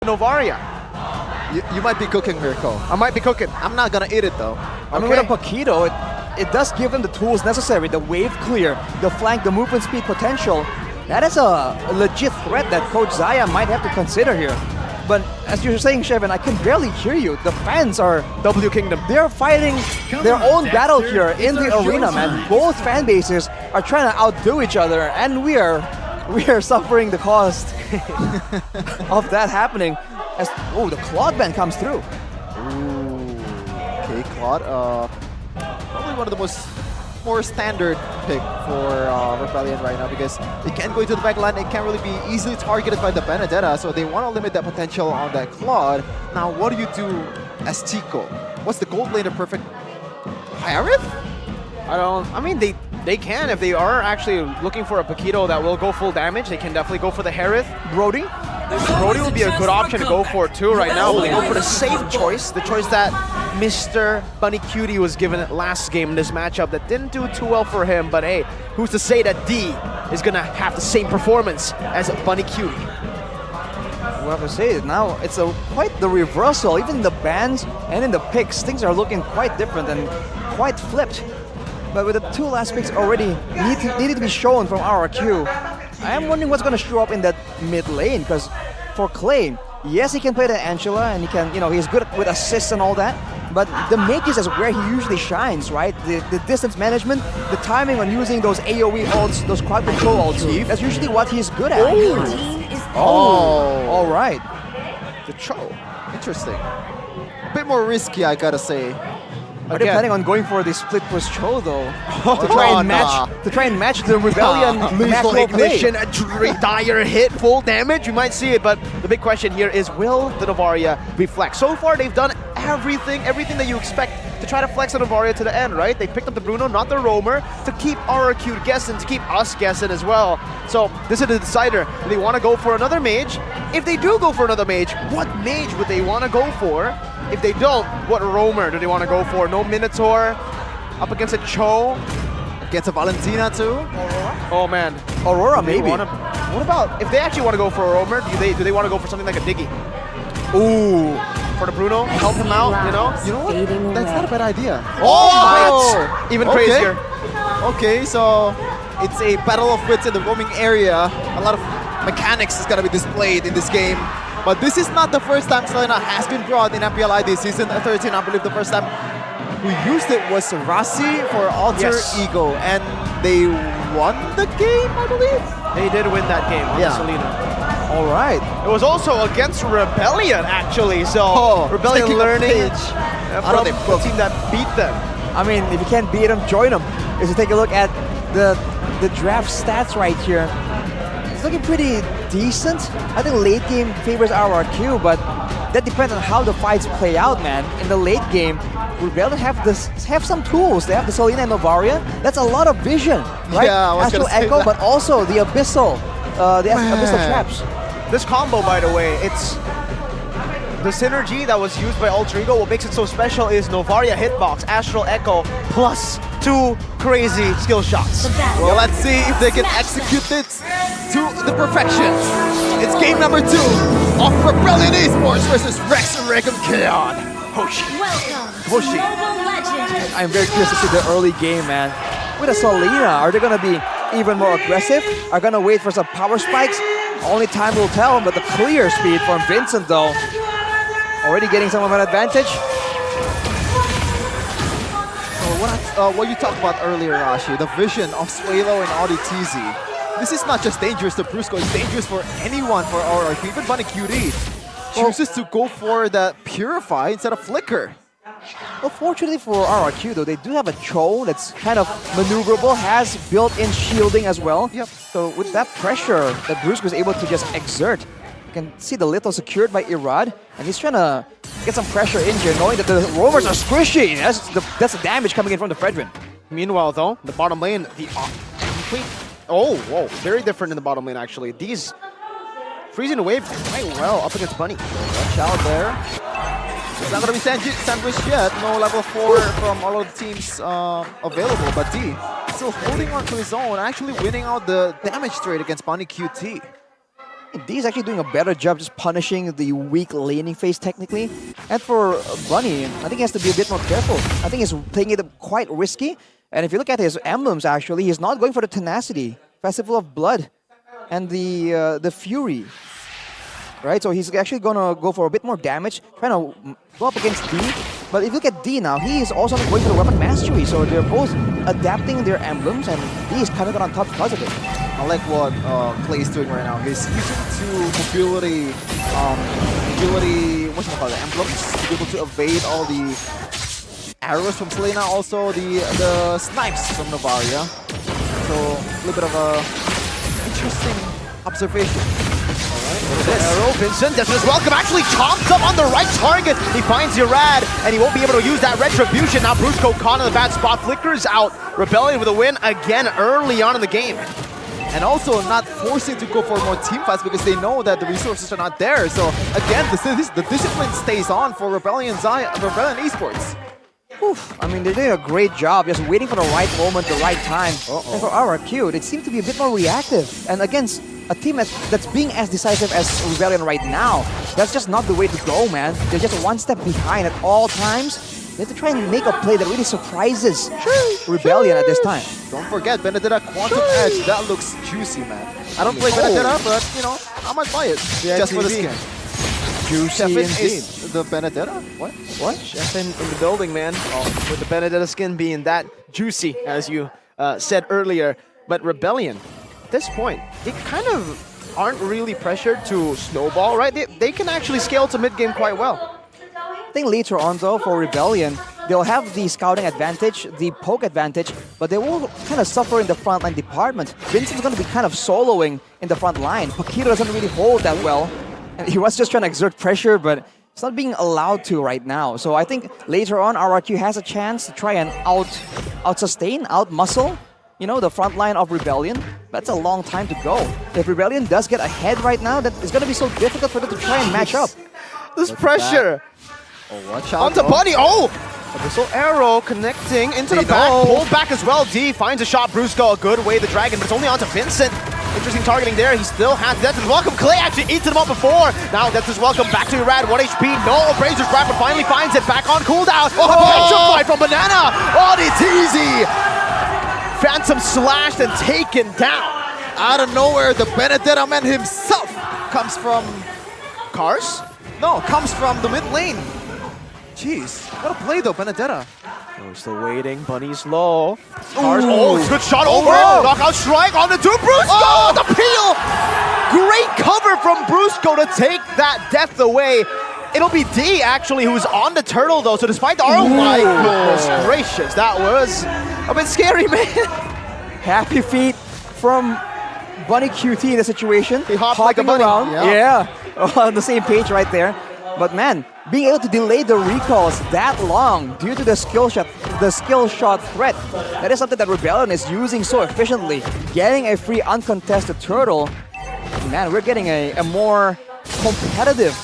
Novaria. You might be cooking, Mirko. I might be cooking. I'm not gonna eat it though. I mean, with a Paquito, it does give them the tools necessary, the wave clear, the flank, the movement speed potential. That is a legit threat that Coach JAYA might have to consider here. But as you're saying, Shevin, I can barely hear you. The fans are W Kingdom. They're fighting their own battle here in the arena, man. Both fan bases are trying to outdo each other, and we are suffering the cost of that happening. As the Claude band comes through. Ooh. Okay, Claude. Probably one of the more standard pick for Rebellion right now because it can't go into the backline. It can't really be easily targeted by the Benedetta, so they want to limit that potential on that Claude. Now, what do you do as Tico? What's the gold laner perfect? Harith? I mean, they can if they are actually looking for a Paquito that will go full damage. They can definitely go for the Harith. Brody? Brody would be a good option to go for too right now, but they go for the safe choice, the choice that Mr. Bunny Cutie was given last game in this matchup that didn't do too well for him, but hey, who's to say that D is gonna have the same performance as Bunny Cutie? We'll have to say it now. It's quite the reversal. Even in the bans and in the picks, things are looking quite different and quite flipped. But with the two last picks already needed to be shown from RRQ, I am wondering what's going to show up in that mid lane, because for Clay, yes, he can play the Angela and he can, he's good with assists and all that, but the mages is where he usually shines, right? The distance management, the timing on using those AoE ults, those quad control ults, that's usually what he's good at. All right. The Cho. Interesting. A bit more risky, I gotta say. Are they planning on going for the split push Cho though? To try and match the Rebellion Lethal macro ignition, play. a dire hit, full damage. We might see it, but the big question here is, will the Novaria be flexed? So far, they've done everything that you expect to try to flex the Novaria to the end, right? They picked up the Bruno, not the Roamer, to keep RRQ guessing, to keep us guessing as well. So this is the decider. Do they want to go for another mage? If they do go for another mage, what mage would they want to go for? If they don't, what Roamer do they want to go for? No Minotaur, up against a Cho. Against a Valentina too? Aurora? Oh man. Aurora maybe. What about, if they actually want to go for a Roamer, do they want to go for something like a Diggy? Ooh. For the Bruno, help him out, You know what? That's not a bad idea. Oh! Even crazier. Okay, so it's a battle of wits in the roaming area. A lot of mechanics is going to be displayed in this game. But this is not the first time Selena has been brought in MPL this season 13. I believe the first time who used it was Rasi for Alter Ego. And they won the game, I believe? They did win that game on Selena. All right. It was also against Rebellion, actually. So Rebellion learning from the team that beat them. I mean, if you can't beat them, join them. If you take a look at the draft stats right here, it's looking pretty decent. I think late game favors RRQ, but that depends on how the fights play out, man. In the late game, Rebellion have some tools. They have the Selena and Novaria. That's a lot of vision, right? Yeah, Astral Echo, but also the Abyssal, Abyssal traps. This combo, by the way, it's the synergy that was used by Alter Ego. What makes it so special is Novaria hitbox, Astral Echo, plus 2 crazy skill shots. Well, let's see if they can execute this to the perfection. It's game number 2 of Rebellion Esports versus Rex and Regum Keon. Hoshi. Hoshi. I'm very curious to see the early game, man. With a Selena, are they going to be even more aggressive? Are going to wait for some power spikes? Only time will tell, but the clear speed from Vincent, though, already getting some of an advantage. What you talked about earlier, Rashi, the vision of Swalo and Audi TZ. This is not just dangerous to Brusco, it's dangerous for anyone for RRQ. Even Bunny QD chooses to go for that Purify instead of Flicker. Well, fortunately for RRQ, though, they do have a Cho that's kind of maneuverable, has built-in shielding as well. Yep. So with that pressure that Brusco is able to just exert, you can see the little secured by Irad, and he's trying to get some pressure in here, knowing that the roamers are squishy. That's the damage coming in from the Fredrin. Meanwhile, though, the bottom lane, the complete... Oh, whoa, very different in the bottom lane, actually. These freezing the wave quite well up against Bunny. Watch out there. It's not going to be sandwiched yet. No level 4 from all of the teams available, but D still holding on to his own, actually winning out the damage trade against Bunny QT. D's actually doing a better job just punishing the weak laning phase technically. And for Bunny, I think he has to be a bit more careful. I think he's playing it quite risky. And if you look at his emblems, actually, he's not going for the Tenacity, Festival of Blood, and the Fury. Right, so he's actually gonna go for a bit more damage, trying to go up against D. But if you look at D now, he is also going for the weapon mastery. So they're both adapting their emblems, and D is coming out on top because of it. I like what Clay is doing right now. He's using two mobility, what's it called, emblems to be able to evade all the arrows from Selena, also the snipes from Novaria. So a little bit of a interesting observation. Arrow, Vincent, that's his welcome, actually chomped up on the right target. He finds Urad, and he won't be able to use that retribution. Now Brusco caught in the bad spot, flickers out. Rebellion with a win again early on in the game. And also not forcing to go for more team fights because they know that the resources are not there. So again, the discipline stays on for Rebellion Esports. Oof. I mean, they're doing a great job just waiting for the right moment, the right time. And for RRQ, they seem to be a bit more reactive. And against a team that's being as decisive as Rebellion right now, that's just not the way to go, man. They're just one step behind at all times. They have to try and make a play that really surprises Rebellion at this time. Don't forget, Benedetta Quantum Edge. That looks juicy, man. I don't play Benedetta, but, you know, I might buy it just for the skin. Juicy indeed. The Benedetta? What? Chefin in the building, man. With the Benedetta skin being that juicy, as you said earlier. But Rebellion, at this point, they kind of aren't really pressured to snowball, right? They can actually scale to mid-game quite well. I think later on, though, for Rebellion, they'll have the scouting advantage, the poke advantage, but they will kind of suffer in the frontline department. Vincent's going to be kind of soloing in the front line. Paquito doesn't really hold that well. And he was just trying to exert pressure, but it's not being allowed to right now. So I think later on, RRQ has a chance to try and out-sustain, out-muscle, you know, the front line of Rebellion. That's a long time to go. If Rebellion does get ahead right now, that it's going to be so difficult for them to try and match up. This pressure. Oh, watch out. Onto Bunny. Oh! Abyssal Arrow connecting into the back. Pulled back as well. D finds a shot. Brusco, a good way the dragon, but it's only onto Vincent. Interesting targeting there. He still has Death's Welcome. Clay actually eats him up before. Now Death's Welcome back to Urad. 1 HP. No Brazer's Grab, but finally finds it. Back on cooldown. Oh! Petrified from Banana. Oh, it's easy. Phantom slashed and taken down. Out of nowhere, the Benedetta man himself comes from... Cars? No, comes from the mid lane. Jeez, what a play though, Benedetta. Oh, still waiting. Bunny's low. Cars. Oh, it's a good shot over. Knockout strike on the two. Brusco, the peel. Great cover from Brusco to take that death away. It'll be D actually who's on the turtle though. So despite the oh my goodness gracious, that was a bit scary, man. Happy feet from Bunny QT in the situation. He hopped like a bunny. Around. Yeah, on the same page right there. But man, being able to delay the recalls that long due to the skill shot threat, that is something that Rebellion is using so efficiently. Getting a free uncontested turtle, man, we're getting a more competitive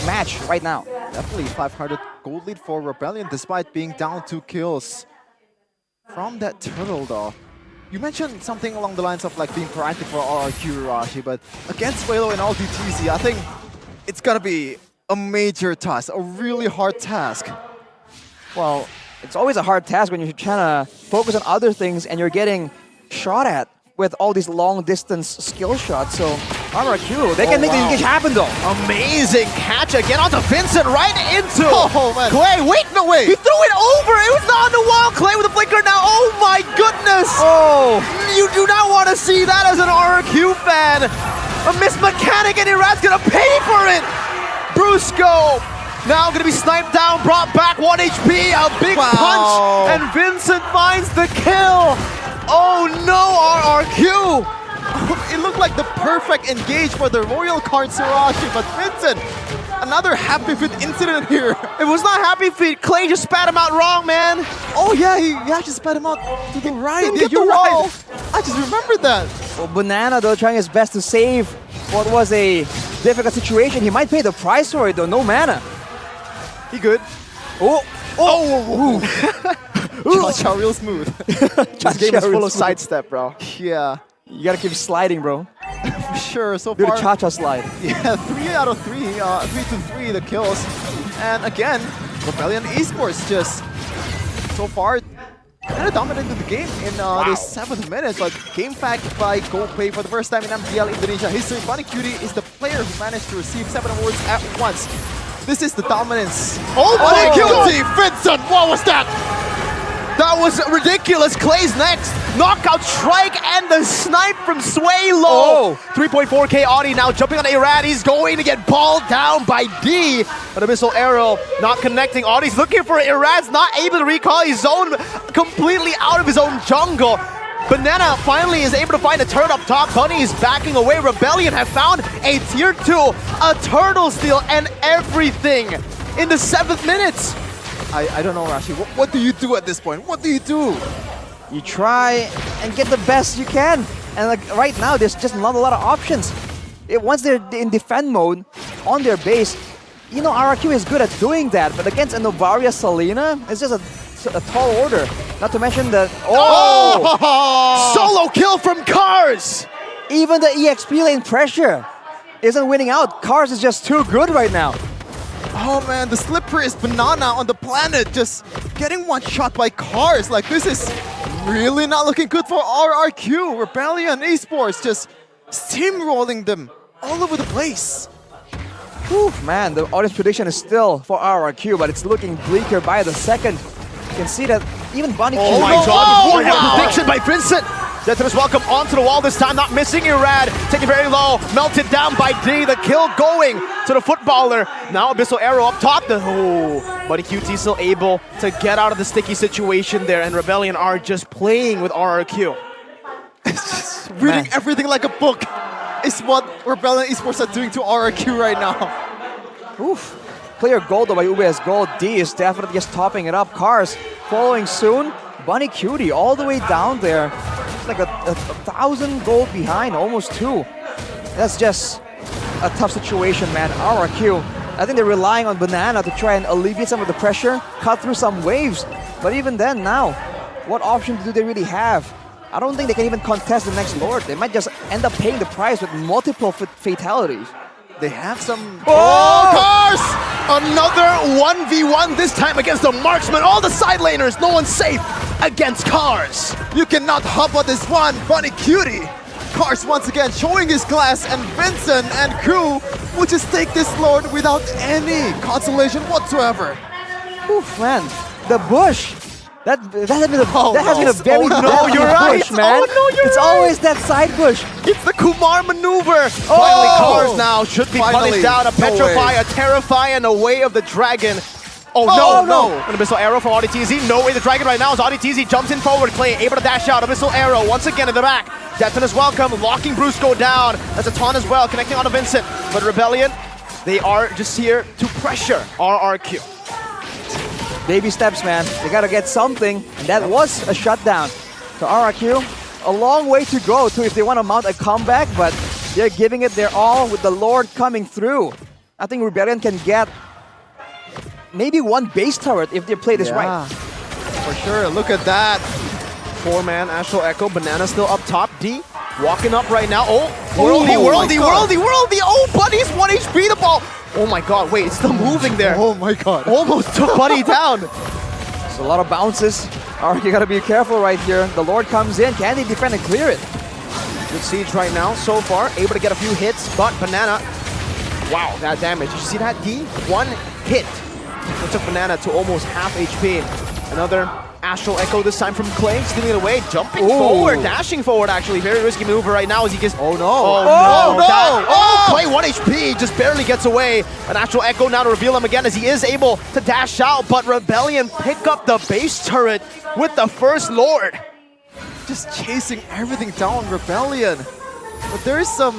match right now. Definitely 500 gold lead for Rebellion despite being down 2 kills from that turtle though. You mentioned something along the lines of like being proactive for RRQ, Rashi, but against Velo and all DTZ, I think it's gonna be a major task, a really hard task. Well, it's always a hard task when you're trying to focus on other things and you're getting shot at with all these long-distance skill shots. So RRQ, they can make the engage happen though. Amazing catch again onto Vincent, right into man. Clay. Wait, no way. He threw it over. It was not on the wall. Clay with a flicker now. Oh my goodness. Oh, you do not want to see that as an RRQ fan. A missed mechanic and Irad's gonna pay for it. Brusco now gonna be sniped down, brought back 1 HP, a big punch, and Vincent finds the kill. Oh no, RRQ! It looked like the perfect engage for the Royal card Sirachi, but Vincent, another happy fit incident here. It was not happy feet. Clay just spat him out wrong, man. Oh yeah, he actually spat him out to the right. Yeah, you're right. I just remembered that. Well, Banana though trying his best to save what was a difficult situation. He might pay the price for it though, no mana. He good. Josh, how real smooth. This game is full of sidestep, bro. Yeah. You gotta keep sliding, bro. sure. So Do the far, cha-cha slide. yeah, 3 out of 3, 3 to 3 the kills. And again, Rebellion Esports just so far kind of dominated the game in the 7th minute, but game fact by GoPlay for the first time in MPL Indonesia history. Bunnycutie is the player who managed to receive 7 awards at once. This is the dominance. Oh my God! Vincent, what was that? That was ridiculous. Clay's next. Knockout strike and the snipe from Swaylo. 3.4k Audi now jumping on Irad. He's going to get balled down by D. But a missile arrow not connecting. Audi's looking for it. Irad's not able to recall his zone, completely out of his own jungle. Banana finally is able to find a turret up top. Bunny is backing away. Rebellion have found a tier 2, a turtle steal, and everything in the 7th minute. I don't know, Rashi. What do you do at this point? What do you do? You try and get the best you can. And like right now, there's just not a lot of options. Once they're in defend mode on their base, you know, RRQ is good at doing that. But against a Novaria Selena, it's just a tall order. Not to mention the... Solo kill from Cars! Even the EXP lane pressure isn't winning out. Cars is just too good right now. Oh man, the slippiest banana on the planet just getting one shot by Cars. Like, this is really not looking good for RRQ. Rebellion Esports just steamrolling them all over the place. Whew, man, the audience prediction is still for RRQ, but it's looking bleaker by the second. You can see that even Bunny... Oh my God, what a prediction by Vincent! Zetanus welcome onto the wall this time, not missing Irad, taking very low, melted down by D, the kill going to the footballer. Now Abyssal Arrow up top, Buddy QT still able to get out of the sticky situation there, and Rebellion are just playing with RRQ. Reading everything like a book is what Rebellion Esports are doing to RRQ right now. Oof. Clear gold though by UBS Gold. D is definitely just topping it up. Cars following soon. Bunnycutie all the way down there. It's like a 1,000 gold behind, almost 2. That's just a tough situation, man. RRQ, I think they're relying on Banana to try and alleviate some of the pressure, cut through some waves. But even then now, what option do they really have? I don't think they can even contest the next Lord. They might just end up paying the price with multiple fatalities. They have some... Cars! Another 1v1, this time against the marksman. All the side laners, no one's safe against Cars. You cannot hop on this one, Bunnycutie. Cars once again showing his class, and Vincent and crew will just take this Lord without any consolation whatsoever. Oof, man. The bush. That has been a very deadly bush, man. It's always that side bush. It's the Kumar maneuver. Finally, Cars now should be punished down. A Petrify, a Terrify, and a Way of the Dragon. Oh no! An Abyssal Arrow from AudiTZ. No way the Dragon right now as AudiTZ jumps in forward. Clay able to dash out. Abyssal Arrow once again in the back. Zetanus welcome, locking Brusco down. That's a taunt as well, connecting onto Vincent. But Rebellion, they are just here to pressure RRQ. Baby steps, man. They gotta get something, and that was a shutdown. So RRQ, a long way to go to if they want to mount a comeback, but they're giving it their all with the Lord coming through. I think Rebellion can get maybe one base turret if they play this right. For sure, look at that. 4-man Astral Echo, Banana still up top. D walking up right now. Worldy! Oh, Buddy's 1 HP the ball. Oh my God, wait, it's still moving there. Oh my God. Almost took Buddy down. It's a lot of bounces. You gotta be careful right here. The Lord comes in. Can they defend and clear it? Good siege right now so far. Able to get a few hits, but Banana, wow, that damage. Did you see that, D? 1 hit. It took Banana to almost half HP. Another Astral Echo this time from Clay, stealing it away, jumping forward, dashing forward actually. Very risky maneuver right now as he gets... Oh no! Clay 1 HP, just barely gets away. An Astral Echo now to reveal him again as he is able to dash out, but Rebellion pick up the base turret with the first Lord. Just chasing everything down, Rebellion. But there is some,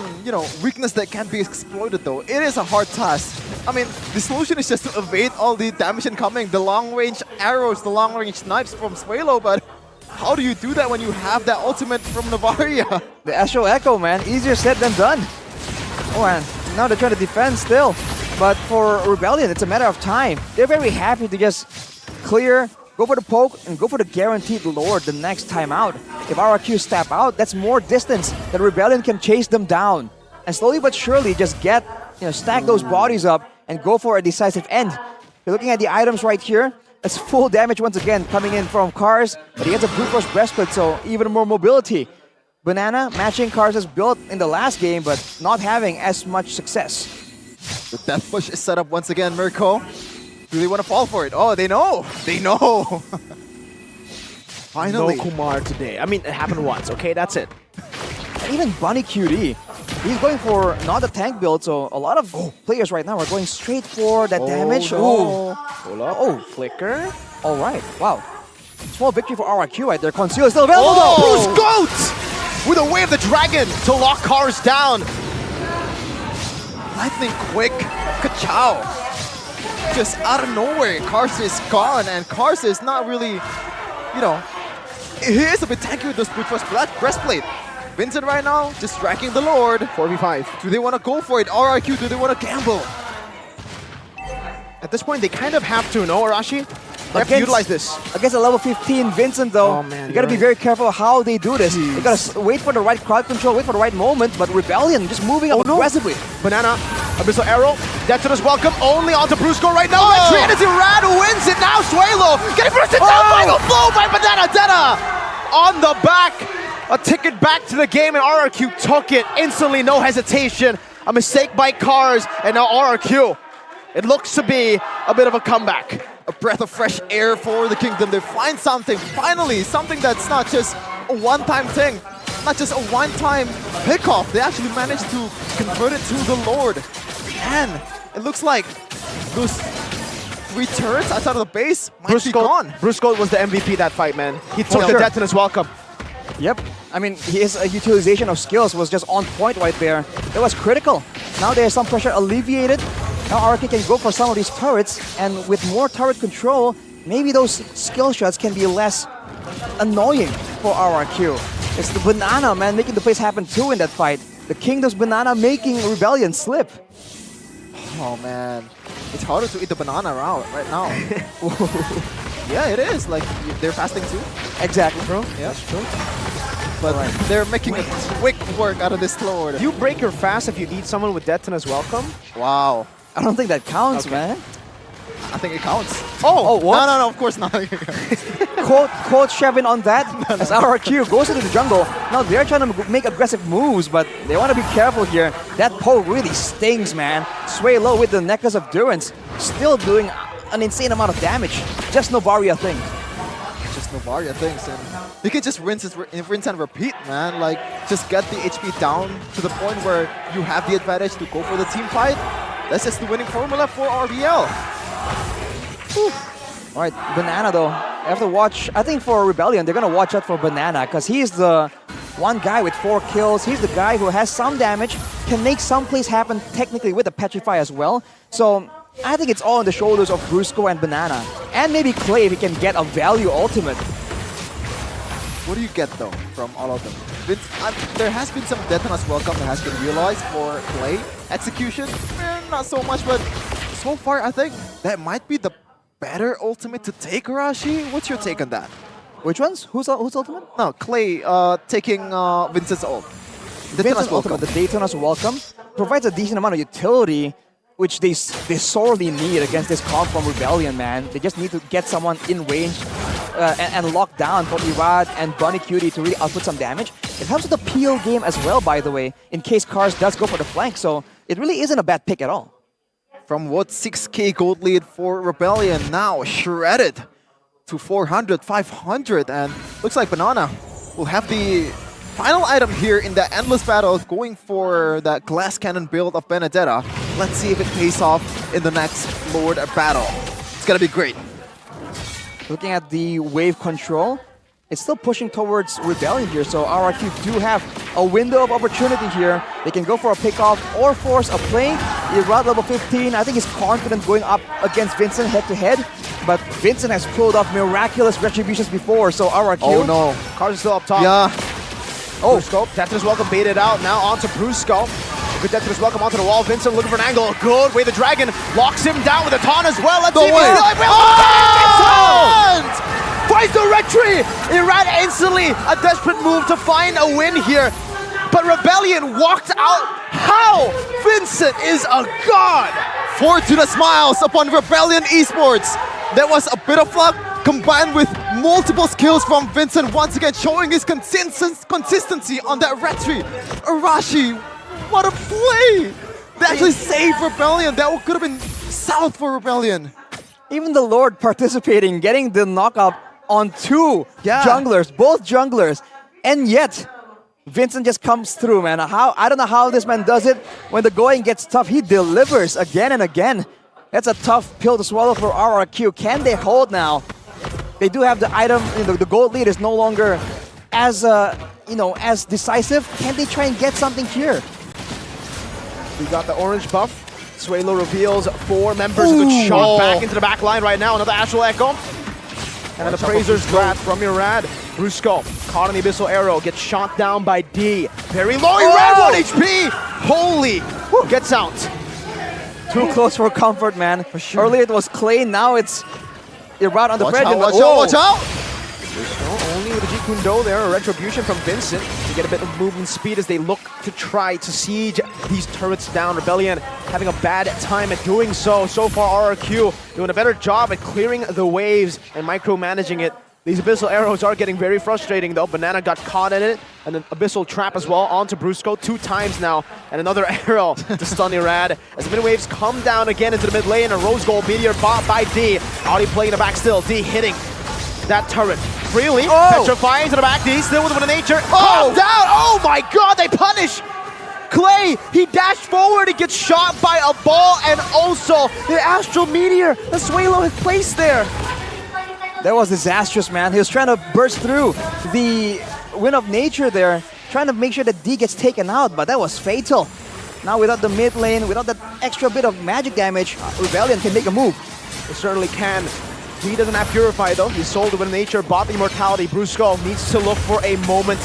weakness that can be exploited though. It is a hard task. I mean, the solution is just to evade all the damage incoming, the long-range arrows, the long-range snipes from Swaylo, but how do you do that when you have that ultimate from Novaria? The Astral Echo, man, easier said than done. Oh, and now they're trying to defend still. But for Rebellion, it's a matter of time. They're very happy to just clear, go for the poke, and go for the guaranteed Lord the next time out. If RRQ step out, that's more distance that Rebellion can chase them down. and slowly but surely just stack those bodies up and go for a decisive end. You're looking at the items right here. It's full damage once again coming in from Cars, but he gets a brute force breastplate, so even more mobility. Banana matching Cars' build in the last game, but not having as much success. The death push is set up once again, Mirko. Do they want to fall for it? Oh, they know. They know. Finally. No Kumar today. I mean, it happened once, okay? That's it. And even Bunny QD, he's going for not a tank build, so a lot of players right now are going straight for that damage. No. Hold up. Oh, flicker. All right, wow. Small victory for RRQ right there. Conceal is still available though. Bruce Goat with a Way of the Dragon to lock Cars down. Lightning quick. Ka-chow. Just out of nowhere, Cars is gone, and Cars is not really, he is a bit tanky with this brute force breastplate. Vincent right now, just tracking the Lord. 4v5. Do they want to go for it? RRQ, do they want to gamble? At this point, they kind of have to, no, Arashi? They have to utilize this. Against a level 15 Vincent though, Oh, man, you gotta be very careful how they do this. You gotta wait for the right crowd control, wait for the right moment, but Rebellion just moving up aggressively. Banana, Abyssal Arrow, Detona's welcome, only onto Brusco right now. Retry, and Irad wins it now. Suelo getting bursted down, final blow by Banana Deta on the back. A ticket back to the game, and RRQ took it instantly, no hesitation. A mistake by Cars, and now RRQ. It looks to be a bit of a comeback. A breath of fresh air for the Kingdom. They find something, finally, something that's not just a one-time thing, not just a one-time pickoff. They actually managed to convert it to the Lord. And it looks like those 3 turrets outside of the base might be gone. Brusco was the MVP that fight, man. He took the Detona's welcome. Yep. I mean, his utilization of skills was just on point right there. It was critical. Now there's some pressure alleviated. Now RRQ can go for some of these turrets, and with more turret control, maybe those skill shots can be less annoying for RRQ. It's the Banana, man, making the plays happen too in that fight. The Kingdom's Banana making Rebellion slip. Oh man, it's harder to eat the banana right now. Yeah, it is. Like, they're fasting too. Exactly, bro. Yeah, that's true. But they're making a quick work out of this Lord. You break your fast if you eat someone with Detona's welcome? Wow. I don't think that counts, man. I think it counts. Oh, what? No, of course not. Quote Shevin on that, as RRQ goes into the jungle. Now they're trying to make aggressive moves, but they want to be careful here. That pole really stings, man. Sway low with the Necklace of Durance, still doing an insane amount of damage. Just Novaria thing. Just Novaria things, and you can just rinse and repeat, man. Like, just get the HP down to the point where you have the advantage to go for the team fight. That's just the winning formula for RBL. All right, Banana though. I have to watch. I think for Rebellion, they're gonna watch out for Banana because he's the one guy with 4 kills. He's the guy who has some damage, can make some plays happen technically with the Petrify as well. So I think it's all on the shoulders of Brusco and Banana, and maybe Clay if he can get a value ultimate. What do you get though from all of them? There has been some Detona's welcome that has been realized for Clay. Execution, not so much, but so far I think that might be the better ultimate to take, Arashi. What's your take on that? Which ones? Who's ultimate? No, Clay taking Vincent's ult. Vincent's ultimate, the Daytona's welcome, provides a decent amount of utility, which they sorely need against this comp from Rebellion, man. They just need to get someone in range and lock down for Irad and Bunny Cutie to really output some damage. It helps with the PO game as well, by the way, in case Cars does go for the flank, so it really isn't a bad pick at all. From what 6k gold lead for Rebellion, now shredded to 400, 500, and looks like Banana will have the final item here in the endless battle, going for that glass cannon build of Benedetta. Let's see if it pays off in the next Lord battle. It's gonna be great. Looking at the wave control, it's still pushing towards Rebellion here, so RRQ do have a window of opportunity here. They can go for a pickoff or force a play. Irad level 15, I think he's confident going up against Vincent head-to-head, but Vincent has pulled off miraculous retributions before, so RRQ... Oh no. Cars is still up top. Yeah. Oh, Brusco. Detona's welcome baited out. Now onto Brusco. Good Detona's welcome onto the wall. Vincent looking for an angle. Good way the Dragon locks him down with a taunt as well. Let's see if he's Vincent! Finds the retry! Irad instantly a desperate move to find a win here. but Rebellion walked out. How? Vincent is a god. Fortuna smiles upon Rebellion Esports. There was a bit of luck combined with multiple skills from Vincent, once again showing his consistency on that retry. Arashi, what a play! They actually saved Rebellion. That could have been south for Rebellion. Even the Lord participating, getting the knockout on two junglers, both junglers, and yet Vincent just comes through, man. I don't know how this man does it. When the going gets tough, he delivers again and again. That's a tough pill to swallow for RRQ. Can they hold now? They do have the item. The gold lead is no longer as as decisive. Can they try and get something here? We got the orange buff. Suelo reveals 4 members of the shot back into the back line right now. Another Astral Echo. And an Appraiser's grab from Irad. Brusco caught on the Abyssal Arrow. Gets shot down by D. Very low. Irad 1 HP. Holy. Gets out. Too close for comfort, man. For sure. Earlier it was Clay. Now it's Irad on the bridge. Watch out, watch out. Only with the Jeet Kune Do there, a retribution from Vincent to get a bit of movement speed as they look to try to siege these turrets down. Rebellion having a bad time at doing so. So far, RRQ doing a better job at clearing the waves and micromanaging it. These Abyssal Arrows are getting very frustrating though. Banana got caught in it, and an Abyssal Trap as well onto Brusco 2 times now. And another arrow to stun Irad. As the mid waves come down again into the mid lane, a Rose Gold Meteor bought by D. Audi playing the back still, D hitting that turret freely. Petrifying to the back, D still with a bit of nature. Down! Oh my god, they punish! Clay, he dashed forward, he gets shot by a ball, and also the Astral Meteor that Suelo had placed there. That was disastrous, man. He was trying to burst through the Wind of Nature there, trying to make sure that D gets taken out, but that was fatal. Now without the mid lane, without that extra bit of magic damage, Rebellion can make a move. It certainly can. D doesn't have Purify though. He sold the Wind of Nature, bought the Immortality. Brusco needs to look for a moment.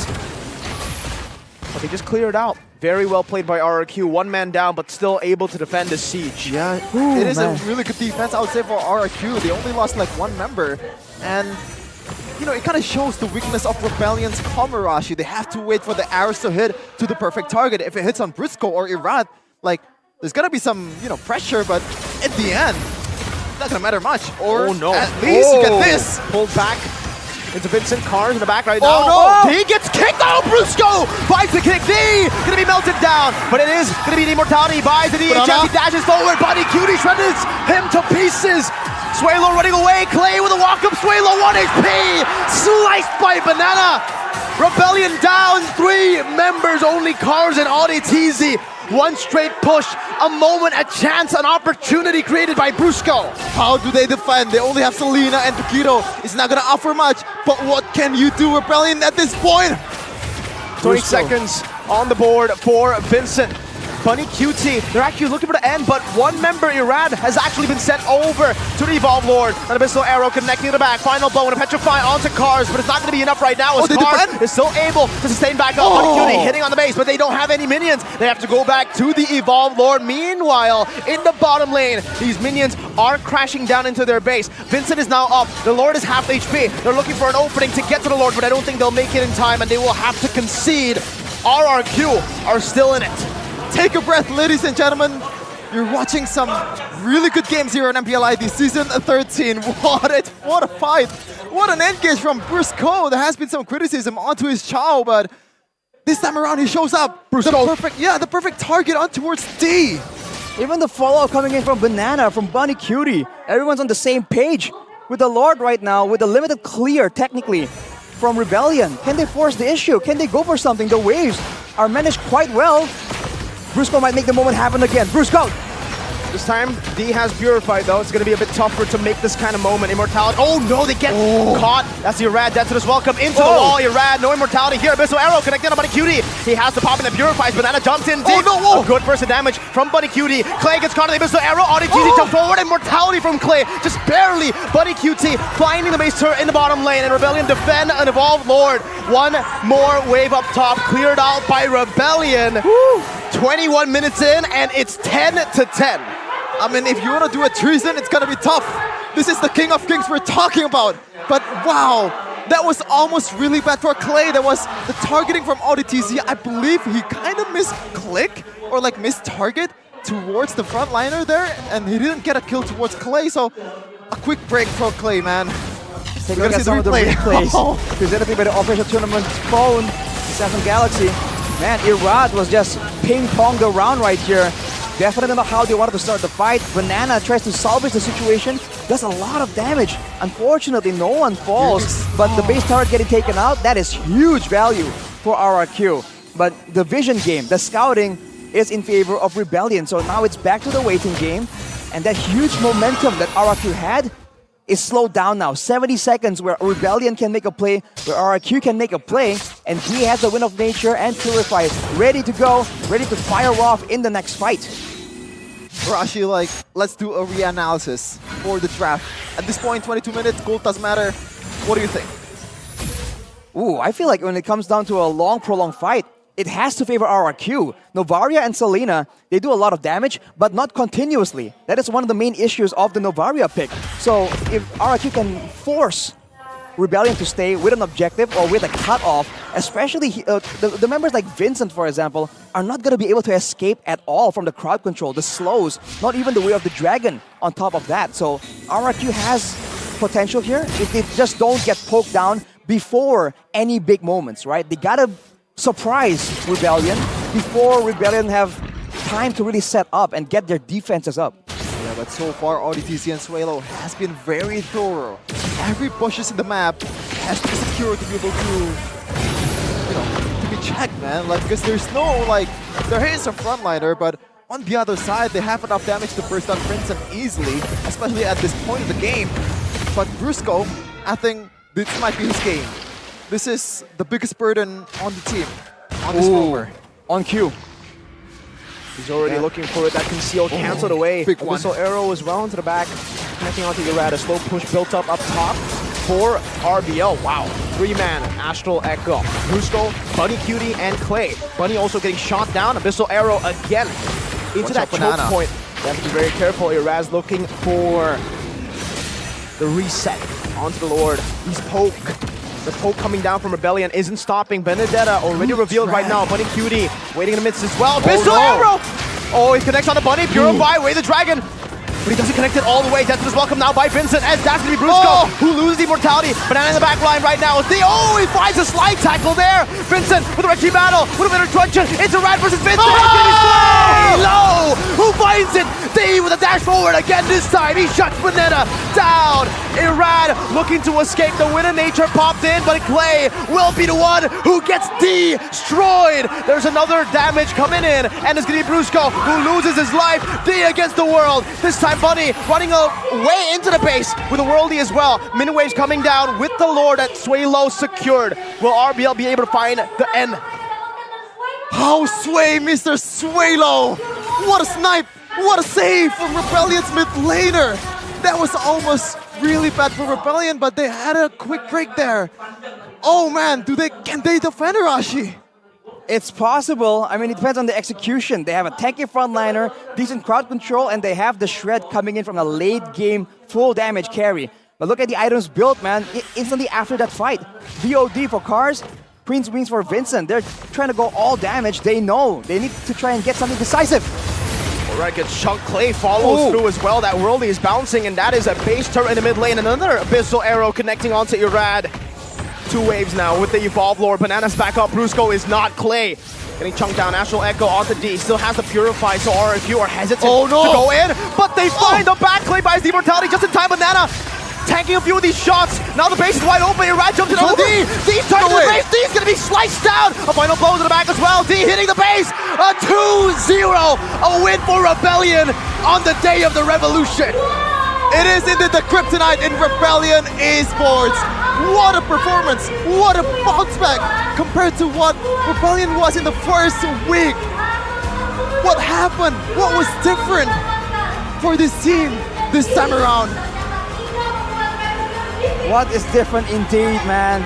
But they just cleared out. Very well played by RRQ. 1 man down, but still able to defend the siege. Yeah, it is a really good defense, I would say, for RRQ. They only lost like 1 member. And, you know, it kind of shows the weakness of Rebellion's Komarashi. They have to wait for the arrows to hit to the perfect target. If it hits on Brusco or Irad, like, there's gonna be some, pressure, but at the end, it's not gonna matter much. Or at least you get this. Pulled back into Vincent. Cars in the back right now. Oh no! D gets kicked. Oh, Brusco buys the kick. D gonna be melted down, but it is gonna be the Immortality. Buys the D. He dashes forward. Buddy Cutie shreds him to pieces. Suelo running away. Clay with a walk-up. Suelo 1 HP. Sliced by Banana. Rebellion down 3 members. Only Cars and Audi TZ. 1 straight push, a moment, a chance, an opportunity created by Brusco. How do they defend? They only have Selena and Paquito. It's not gonna offer much, but what can you do, Rebellion, at this point? 20 seconds on the board for Vincent. Bunny QT, they're actually looking for the end, but 1 member, Irad, has actually been sent over to the Evolve Lord. An Abyssal Arrow connecting to the back. Final blow and a Petrify onto Cars, but it's not going to be enough right now as Cars is still able to sustain back up. Bunny QT hitting on the base, but they don't have any minions. They have to go back to the Evolve Lord. Meanwhile, in the bottom lane, these minions are crashing down into their base. Vincent is now up. The Lord is half HP. They're looking for an opening to get to the Lord, but I don't think they'll make it in time, and they will have to concede. RRQ are still in it. Take a breath, ladies and gentlemen. You're watching some really good games here on MPL ID Season 13. What a fight. What an engage from Brusco. There has been some criticism onto his Chao, but this time around he shows up. The perfect target on towards D. Even the follow-up coming in from Banana, from Bunny Cutie. Everyone's on the same page. With the Lord right now, with a limited clear, technically, from Rebellion. Can they force the issue? Can they go for something? The waves are managed quite well. Brusco might make the moment happen again. Brusco! This time, D has Purified though. It's going to be a bit tougher to make this kind of moment. Immortality. Oh no, they get caught. That's Irad. Death to this welcome into the wall. Irad, no Immortality here. Abyssal Arrow connected on Bunny Cutie. He has to pop in the Purifies. Banana jumps in deep. Good burst of damage from Bunny Cutie. Clay gets caught in the Abyssal Arrow. Audi TZ jumps forward. Immortality from Clay. Just barely. Bunny Cutie finding the base turret in the bottom lane. And Rebellion defend an Evolved Lord. 1 more wave up top. Cleared out by Rebellion. 21 minutes in, and it's 10-10. I mean, if you want to do a treason, it's going to be tough. This is the King of Kings we're talking about. But wow, That was almost really bad for Clay. That was the targeting from ODTZ. I believe he kind of misclick or like missed target towards the frontliner there, and he didn't get a kill towards Clay. So a quick break for Clay, man. Take a look at some of the replays presented by the official tournament phone, the Samsung Galaxy. Man, Irad was just ping-pong the round right here. Definitely not how they wanted to start the fight. Banana tries to salvage the situation, does a lot of damage. Unfortunately, no one falls, but the base turret getting taken out, that is huge value for RRQ. But the vision game, the scouting, is in favor of Rebellion. So now it's back to the waiting game, and that huge momentum that RRQ had is slowed down now. 70 seconds where Rebellion can make a play, where RRQ can make a play, and he has the Wind of Nature and Purify ready to go, ready to fire off in the next fight. Rashi, like, let's do a reanalysis for the draft. At this point, 22 minutes, gold doesn't matter. What do you think? Ooh, I feel like when it comes down to a long, prolonged fight, it has to favor RRQ. Novaria and Selena, they do a lot of damage, but not continuously. That is one of the main issues of the Novaria pick. So if RRQ can force Rebellion to stay with an objective or with a cutoff, especially the members like Vincent, for example, are not going to be able to escape at all from the crowd control, the slows, not even the Way of the Dragon on top of that. So RRQ has potential here if they just don't get poked down before any big moments, right? They got to surprise Rebellion before Rebellion have time to really set up and get their defenses up. Yeah, but so far, ODTC and Suelo has been very thorough. Every bushes in the map has to be secured to be able to, you know, to be checked, man. Like, because there's no, like, there is a frontliner, but on the other side, they have enough damage to burst down Vincent easily, especially at this point of the game. But Brusco, I think this might be his game. This is the biggest burden on the team, on this rover. On cue. He's already looking for it. That conceal canceled away. Big one. Missile arrow is well into the back. Connecting onto Irad. A slow push built up top for RBL. Wow. 3-man Astral Echo. Brusco, Bunny Cutie, and Clay. Bunny also getting shot down. Abyssal arrow again into that choke point. You have to be very careful. Iraz looking for the reset onto the Lord. He's poke. The poke coming down from Rebellion isn't stopping. Benedetta already revealed right now. Bunny Cutie waiting in the midst as well. Pistol arrow! Oh, he connects on the Bunny. Purify, Way the Dragon. But he doesn't connect it all the way. Death is welcome now by Vincent, as that's going to be Brusco, who loses immortality. Banana in the back line right now. Oh, he finds a slide tackle there. Vincent with a Rexy battle. With a bit of truncheon. It's Irad versus Vincent. Low! Who finds it? D with a dash forward again this time. He shuts Banana down. Irad looking to escape. The Wind of Nature popped in, but Clay will be the one who gets destroyed. There's another damage coming in, and it's going to be Brusco who loses his life. D against the world. This time Bunny running away into the base with a worldie as well. Min-waves coming down with the Lord at Suelo secured. Will RBL be able to find the end? How Sway, Mr. Suelo! What a snipe! What a save from Rebellion's mid laner! That was almost really bad for Rebellion, but they had a quick break there. Oh man, can they defend Rashi? It's possible. I mean, it depends on the execution. They have a tanky frontliner, decent crowd control, and they have the Shred coming in from a late game full damage carry. But look at the items built, man. Instantly after that fight. VOD for Cars, Prince Wings for Vincent. They're trying to go all damage. They know they need to try and get something decisive. Alright, gets chunked. Clay follows through as well. That worldie is bouncing, and that is a base turret in the mid lane. Another Abyssal arrow connecting onto Irad. 2 waves now with the Evolve Lord. Banana's back up. Brusco is not. Clay getting chunked down. Astral Echo onto D. Still has the Purify, so RRQ are hesitant to go in. But they find the back. Clay buys the immortality just in time. Banana tanking a few of these shots. Now the base is wide open. Irad jumps in on the D. D turns to the base. D's gonna be sliced down. A final blow to the back as well. D hitting the base. A 2-0. A win for Rebellion on the day of the revolution. It is indeed the kryptonite in Rebellion Esports. What a performance! What a bounce back compared to what Rebellion was in the first week. What happened? What was different for this team this time around? What is different indeed, man?